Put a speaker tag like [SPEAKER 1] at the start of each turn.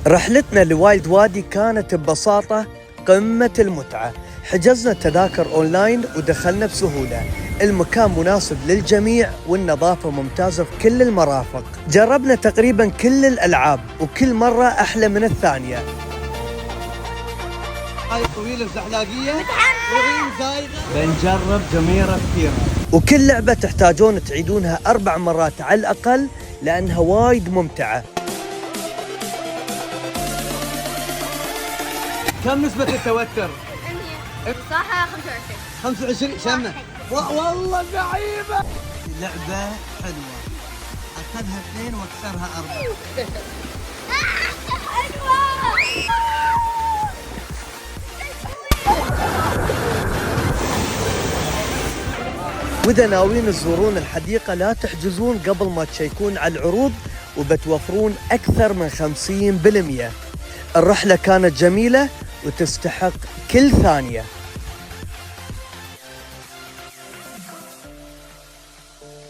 [SPEAKER 1] رحلتنا لوايلد وادي كانت ببساطة قمة المتعة. حجزنا تذاكر أونلاين ودخلنا بسهولة. المكان مناسب للجميع والنظافة ممتازة في كل المرافق. جربنا تقريبا كل الألعاب وكل مرة أحلى من الثانية.
[SPEAKER 2] هاي طويلة زحلاقية وعين زايغة.
[SPEAKER 1] بنجرب جميرة كثيرة، وكل لعبة تحتاجون تعيدونها 4 مرات على الأقل لأنها وايد ممتعة.
[SPEAKER 2] كم نسبة التوتر؟
[SPEAKER 3] صح 25.
[SPEAKER 2] 25 شمنا. والله زعيمة.
[SPEAKER 1] لعبة حلوة، أخذها 2 واكسرها 4. وإذا ناويين تزورون الحديقة لا تحجزون قبل ما تشيكون على العروض وبتوفرون أكثر من 50%. الرحلة كانت جميلة وتستحق كل ثانية.